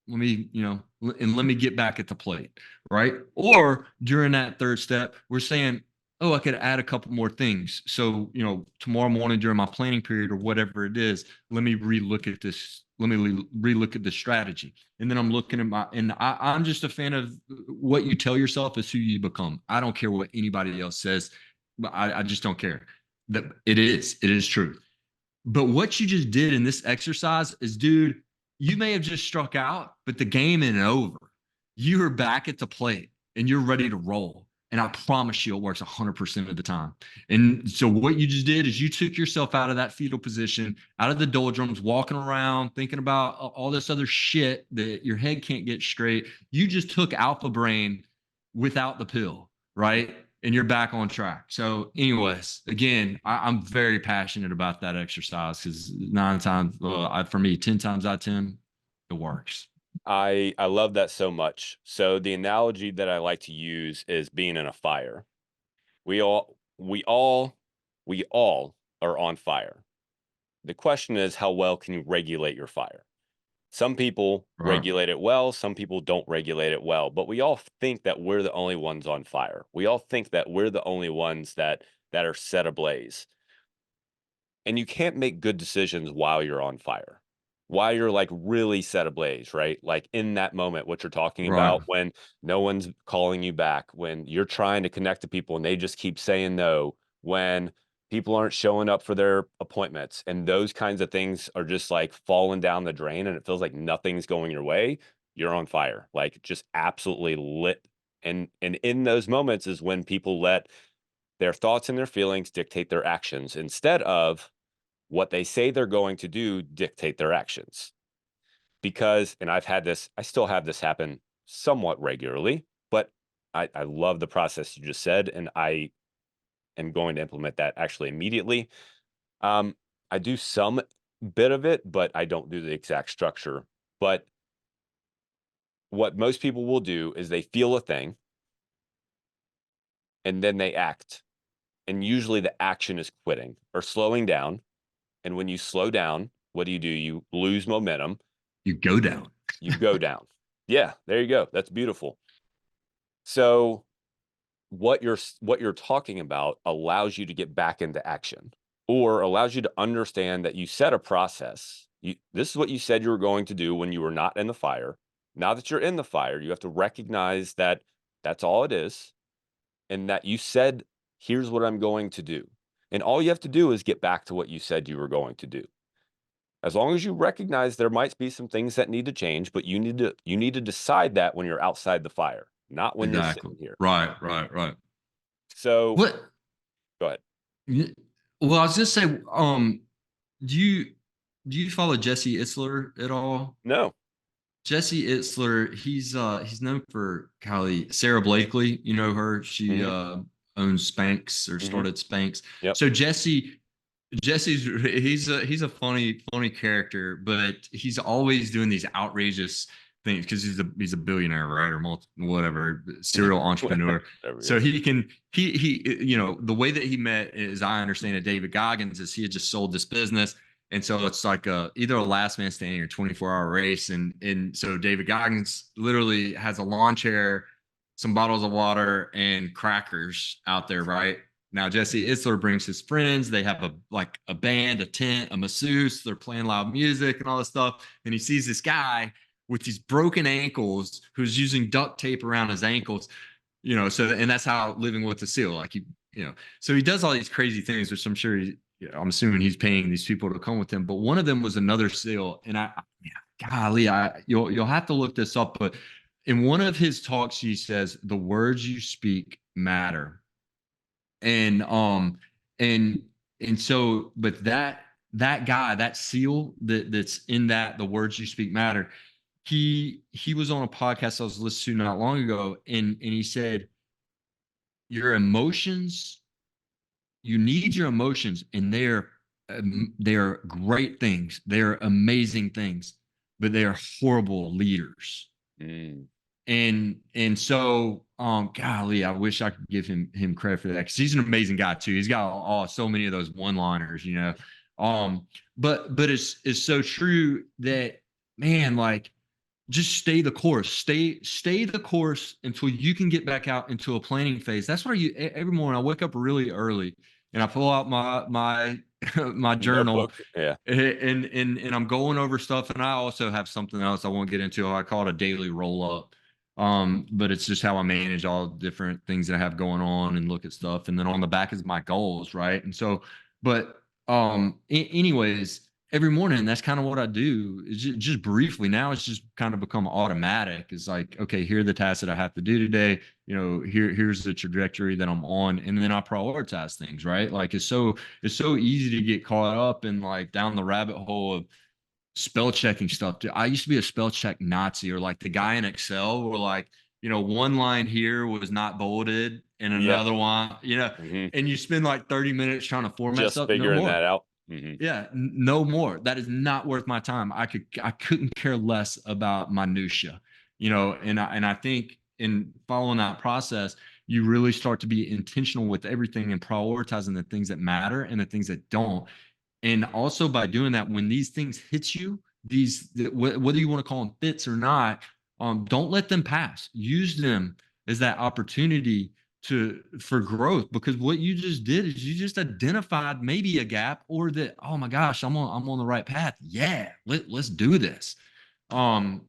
Let me get back at the plate, right? Or during that third step, we're saying, oh, I could add a couple more things. So, tomorrow morning during my planning period or whatever it is, let me relook at this. Let me relook at the strategy. And then I'm looking at I'm just a fan of what you tell yourself is who you become. I don't care what anybody else says, but I just don't care. That it is true. But what you just did in this exercise is, dude, you may have just struck out, but the game ain't over. You are back at the plate and you're ready to roll. And I promise you, it works 100% of the time. And so, what you just did is you took yourself out of that fetal position, out of the doldrums, walking around, thinking about all this other shit that your head can't get straight. You just took alpha brain without the pill, right? And you're back on track. So, anyways, again, I'm very passionate about that exercise because nine times, for me, 10 times out of 10, it works. I love that so much. So the analogy that I like to use is being in a fire. We all are on fire. The question is, how well can you regulate your fire? Some people Right. regulate it well, some people don't regulate it well, but we all think that we're the only ones on fire. We all think that we're the only ones that are set ablaze. And you can't make good decisions while you're on fire, while you're like really set ablaze, right? Like in that moment, what you're talking Right. about when no one's calling you back, when you're trying to connect to people and they just keep saying no, when people aren't showing up for their appointments, and those kinds of things are just like falling down the drain and it feels like nothing's going your way, you're on fire, like just absolutely lit. And in those moments is when people let their thoughts and their feelings dictate their actions instead of what they say they're going to do dictate their actions. Because, and I still have this happen somewhat regularly, but I love the process you just said, and I am going to implement that actually immediately. Um, I do some bit of it, but I don't do the exact structure. But what most people will do is they feel a thing and then they act. And usually the action is quitting or slowing down. And when you slow down, what do? You lose momentum. You go down. You go down. Yeah, there you go. That's beautiful. So what you're talking about allows you to get back into action, or allows you to understand that you set a process. This is what you said you were going to do when you were not in the fire. Now that you're in the fire, you have to recognize that that's all it is, and that you said, here's what I'm going to do. And all you have to do is get back to what you said you were going to do. As long as you recognize there might be some things that need to change, but you need to decide that when you're outside the fire, not when you're Exactly. sitting here. Right. Right. Right. So What? go ahead. Well, I was just say, do you do you follow Jesse Itzler at all? No. Jesse Itzler, he's known for Kylie Sarah Blakely. You know her. She Hmm. owns Spanx or Hmm. started Spanx. Yep. So Jesse's a funny character, but he's always doing these outrageous things because he's a billionaire, right, or whatever, serial entrepreneur. Whatever it So is. he the way that he met, as I understand it, David Goggins, is he had just sold this business, And so it's like either a last man standing or 24-hour race. And so David Goggins literally has a lawn chair, some bottles of water, and crackers out there, right? Now Jesse Itzler brings his friends. They have a band, a tent, a masseuse. They're playing loud music and all this stuff. And he sees this guy with these broken ankles who's using duct tape around his ankles, so and that's how living with the seal, like so he does all these crazy things, which I'm sure I'm assuming he's paying these people to come with him. But one of them was another seal, and golly, you'll have to look this up. But in one of his talks, he says the words you speak matter, and and and so, but that guy, that seal that's in that the words you speak matter. He was on a podcast I was listening to not long ago, and he said your emotions, you need your emotions, and they're great things, they're amazing things, but they are horrible leaders. Mm. And so golly, I wish I could give him credit for that, because he's an amazing guy too. He's got so many of those one liners, but it's so true that, man, like, just stay the course. Stay the course until you can get back out into a planning phase. That's what every morning I wake up really early and I pull out my my journal, Notebook. Yeah. and I'm going over stuff. And I also have something else I won't get into. I call it a daily roll up. But it's just how I manage all different things that I have going on and look at stuff. And then on the back is my goals, right? And so, but anyways, every morning that's kind of what I do. Is just briefly. Now it's just kind of become automatic. It's like, okay, here are the tasks that I have to do today. Here's the trajectory that I'm on, and then I prioritize things, right? Like it's so easy to get caught up in, like, down the rabbit hole of spell checking stuff. I used to be a spell check Nazi, or like the guy in Excel where, like, one line here was not bolded and Yeah. another one, Hmm. and you spend like 30 minutes trying to format Just stuff. No figuring more. that out. Hmm. Yeah, no more. That is not worth my time. I couldn't care less about minutia, and I think in following that process, you really start to be intentional with everything and prioritizing the things that matter and the things that don't. And also by doing that, when these things hit you, whether you want to call them fits or not, don't let them pass. Use them as that opportunity for growth, because what you just did is you just identified maybe a gap, or that, oh my gosh, I'm on the right path. Yeah, let's do this. Um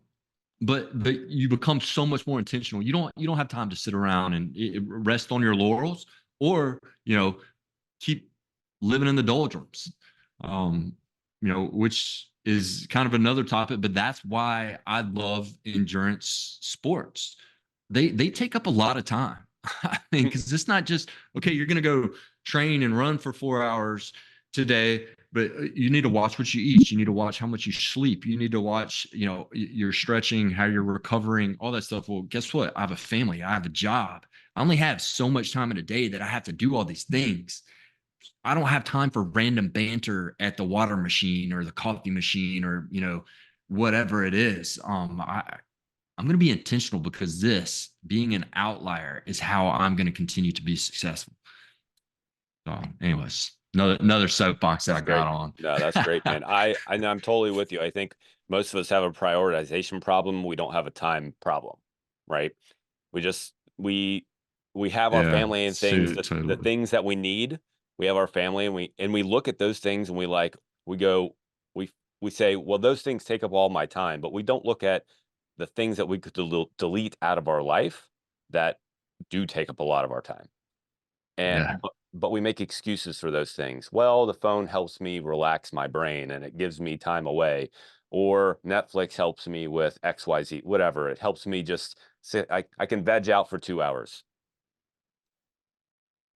but you become so much more intentional. You don't have time to sit around and rest on your laurels, or keep living in the doldrums. um which is kind of another topic, but that's why I love endurance sports. They take up a lot of time. I mean, because it's not just, okay, you're going to go train and run for 4 hours today, but you need to watch what you eat. You need to watch how much you sleep. You need to watch, your stretching, how you're recovering, all that stuff. Well, guess what? I have a family. I have a job. I only have so much time in a day that I have to do all these things. I don't have time for random banter at the water machine or the coffee machine, or whatever it is. I'm going to be intentional, because this being an outlier is how I'm going to continue to be successful. So, anyways, another soapbox that That's I got great. on. No, that's great, man. I know, I'm totally with you. I think most of us have a prioritization problem. We don't have a time problem, right? We just we have our Yeah, family and things, the totally. things that we need. We have our family, and we look at those things, and we go we we say, well, those things take up all my time, but we don't look at the things that we could delete out of our life that do take up a lot of our time. And Yeah, but we make excuses for those things. Well, the phone helps me relax my brain and it gives me time away, or Netflix helps me with XYZ, whatever. It helps me just sit. I can veg out for 2 hours.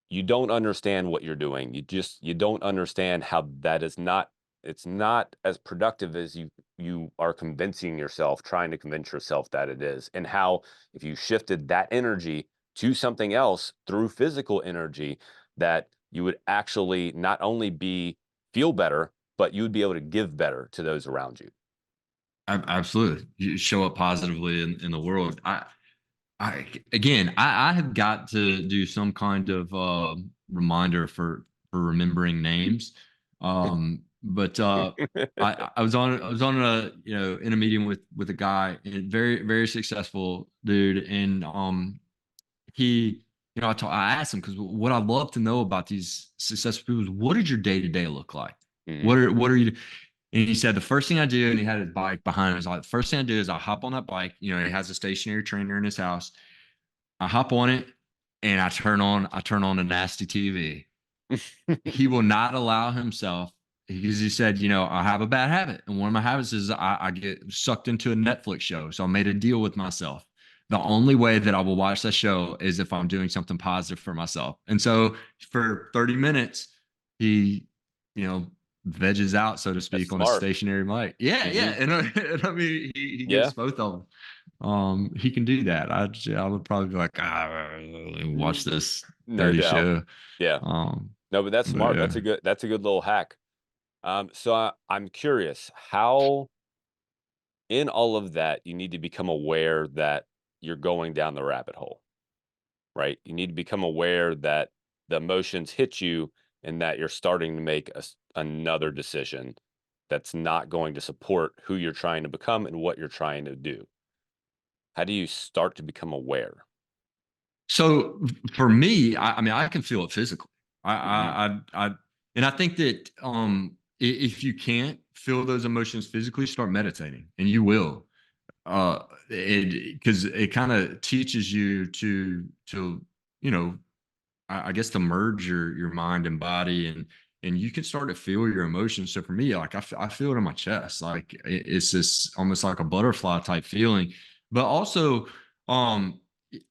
You don't understand what you're doing. You don't understand how that is not, it's not as productive as you are convincing yourself, trying to convince yourself that it is. And how if you shifted that energy to something else through physical energy, that you would actually not only be feel better, but you would be able to give better to those around you. absolutely. You show up positively in the world. I have got to do some kind of reminder for remembering names. But I was on a, in a meeting with a guy, and very, very successful dude. And he, I asked him, because what I love to know about these successful people is, what did your day to day look like? Hmm. What are you? And he said, the first thing I do, and he had his bike behind him. He's like, the first thing I do is I hop on that bike. He has a stationary trainer in his house. I hop on it and I turn on a nasty TV. He will not allow himself, because he said, I have a bad habit. And one of my habits is I get sucked into a Netflix show. So I made a deal with myself. The only way that I will watch that show is if I'm doing something positive for myself. And so for 30 minutes, he, you know, veges out, so to That's speak, on a smart. stationary mic. Yeah, yeah. Hmm. And I mean, he Yeah, gets both of them. He can do that. I would probably be like, watch this no dirty doubt. show. Yeah. Um, No, but that's but smart. yeah. That's a good little hack. So I'm curious how in all of that you need to become aware that you're going down the rabbit hole, right? You need to become aware that the emotions hit you and that you're starting to make another decision that's not going to support who you're trying to become and what you're trying to do. How do you start to become aware? So for me, I mean, I can feel it physically. Hmm. And I think that if you can't feel those emotions physically, start meditating, and you will. Because it kind of teaches you to you know I guess to merge your mind and body, and you can start to feel your emotions. So for me, like I feel it in my chest, like it's just almost like a butterfly type feeling. But also, um,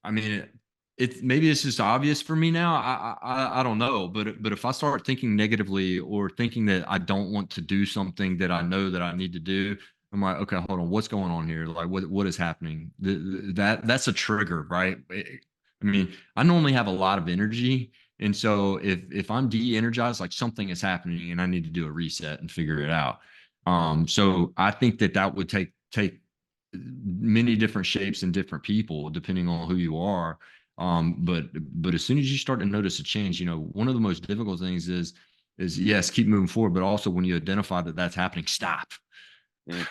I mean, it maybe it's just obvious for me now. I don't know, but if I start thinking negatively, or thinking that I don't want to do something that I know that I need to do, I'm like, okay, hold on, what's going on here? Like, what is happening? That's a trigger, right? I mean, I normally have a lot of energy, and so if I'm de-energized, like something is happening, and I need to do a reset and figure it out. So I think that would take many different shapes and different people depending on who you are. But as soon as you start to notice a change, one of the most difficult things is yes, keep moving forward, but also when you identify that that's happening, stop. Mm.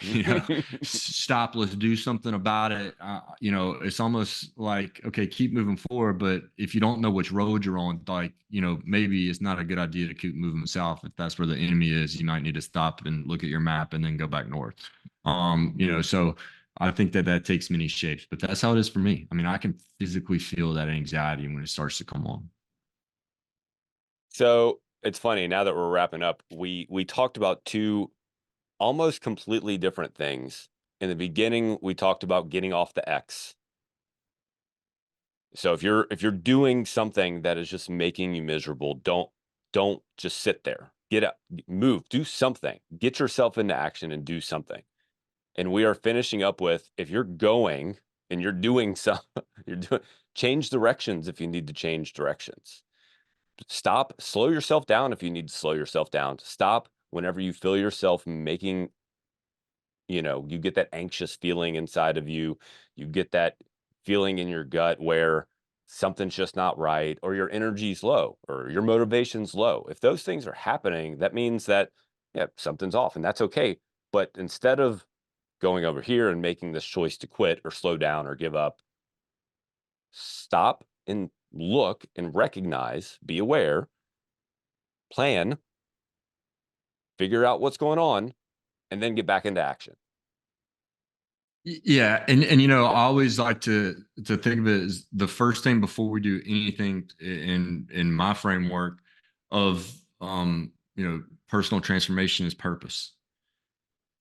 you know Stop, let's do something about it. It's almost like, okay, keep moving forward, but if you don't know which road you're on, like, maybe it's not a good idea to keep moving south. If that's where the enemy is, you might need to stop and look at your map and then go back north. So I think that takes many shapes, but that's how it is for me. I mean, I can physically feel that anxiety when it starts to come on. So it's funny now that we're wrapping up. We talked about two almost completely different things. In the beginning, we talked about getting off the X. So if you're doing something that is just making you miserable, don't just sit there. Get up, move, do something. Get yourself into action and do something. And we are finishing up with, if you're going and you're doing some, you're doing, change directions if you need to change directions. Stop, slow yourself down if you need to slow yourself down. Stop whenever you feel yourself making, you get that anxious feeling inside of you. You get that feeling in your gut where something's just not right, or your energy's low, or your motivation's low. If those things are happening, that means that, yeah, something's off, and that's okay. But instead of going over here and making this choice to quit or slow down or give up, stop and look and recognize, be aware, plan, figure out what's going on, and then get back into action. Yeah, and I always like to think of it as the first thing before we do anything in my framework of personal transformation is purpose.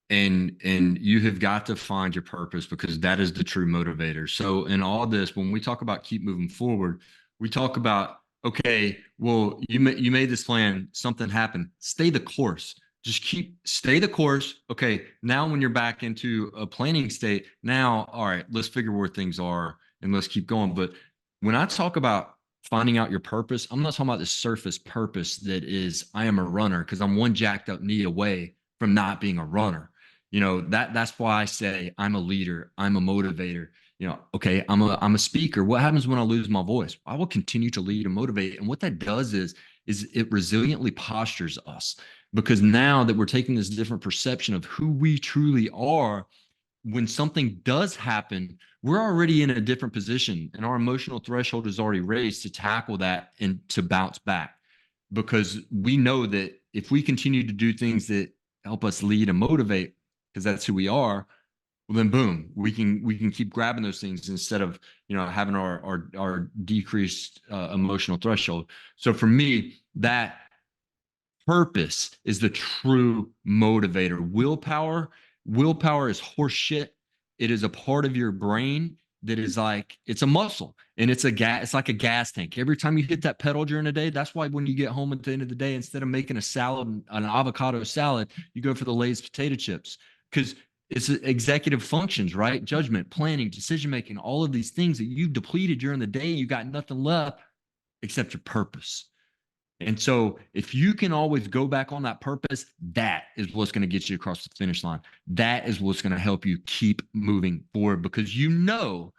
And you have got to find your purpose, because that is the true motivator. So in all this, when we talk about keep moving forward, we talk about, okay, well, you made this plan, something happened, stay the course, just stay the course. Okay, now when you're back into a planning state, now, all right, let's figure where things are and let's keep going. But when I talk about finding out your purpose, I'm not talking about the surface purpose that is, I am a runner, because I'm one jacked up knee away from not being a runner. That's why I say I'm a leader, I'm a motivator. Okay, I'm a speaker. What happens when I lose my voice? I will continue to lead and motivate. And what that does is it resiliently postures us. because now that we're taking this different perception of who we truly are, when something does happen, we're already in a different position and our emotional threshold is already raised to tackle that and to bounce back. Because we know that if we continue to do things that help us lead and motivate, because that's who we are, well then boom, we can keep grabbing those things instead of having our decreased emotional threshold. So for me, that purpose is the true motivator. Willpower is horseshit. It is a part of your brain that is like it's a muscle and it's like a gas tank. Every time you hit that pedal during the day, that's why when you get home at the end of the day, instead of making a salad, an avocado salad, you go for the Lay's potato chips because it's executive functions, right? Judgment, planning, decision making, all of these things that you've depleted during the day, you got nothing left except your purpose. And so if you can always go back on that purpose, that is what's going to get you across the finish line. That is what's going to help you keep moving forward because you know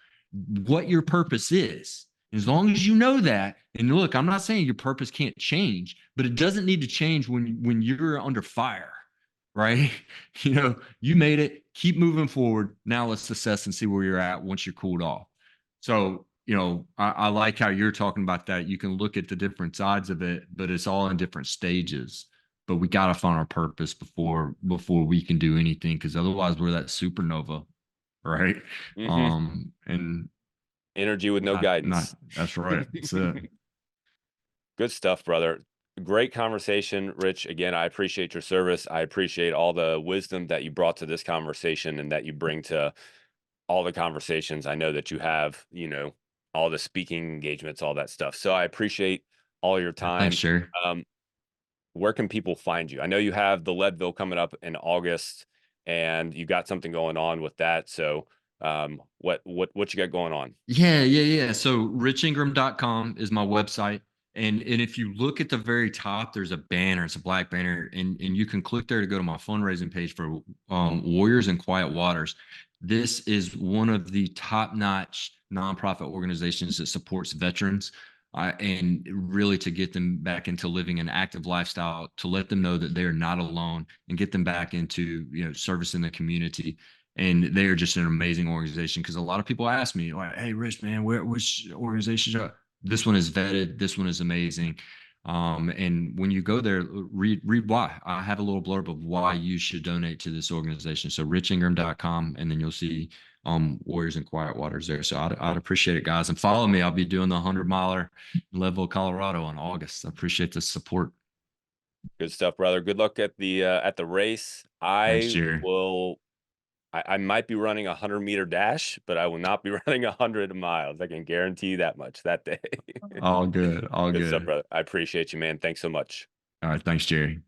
what your purpose is. As long as you know that, and look, I'm not saying your purpose can't change, but it doesn't need to change when you're under fire, right? You made it, keep moving forward. Now let's assess and see where you're at once you're cooled off. So I like how you're talking about that. You can look at the different sides of it, but it's all in different stages. But we got to find our purpose before we can do anything, because otherwise we're that supernova, right? Hmm. And Energy with no not guidance. that's right. That's it. Good stuff, brother. Great conversation, Rich. Again, I appreciate your service. I appreciate all the wisdom that you brought to this conversation and that you bring to all the conversations I know that you have, all the speaking engagements, all that stuff. So I appreciate all your Thanks, time. Sherry. Um, where can people find you? I know you have the Leadville coming up in August and you got something going on with that. So what you got going on? Yeah. So richingram.com is my website. And if you look at the very top, there's a banner, it's a black banner, and you can click there to go to my fundraising page for Warriors and Quiet Waters. This is one of the top-notch nonprofit organizations that supports veterans. And really to get them back into living an active lifestyle, to let them know that they're not alone and get them back into service in the community. And they are just an amazing organization because a lot of people ask me like, "Hey, Rich, man, which organizations are?" This one is vetted. This one is amazing. And when you go there, read why. I have a little blurb of why you should donate to this organization. So richingram.com, and then you'll see Warriors and Quiet Waters there. So I'd appreciate it, guys. And follow me. I'll be doing the 100 miler in Leadville, Colorado in August. I appreciate the support. Good stuff, brother. Good luck at the race. Thanks, I Jerry. will I might be running a 100-meter dash, but I will not be running 100 miles. I can guarantee you that much that day. All good. All Good stuff, good. brother. I appreciate you, man. Thanks so much. All right. Thanks, Jerry.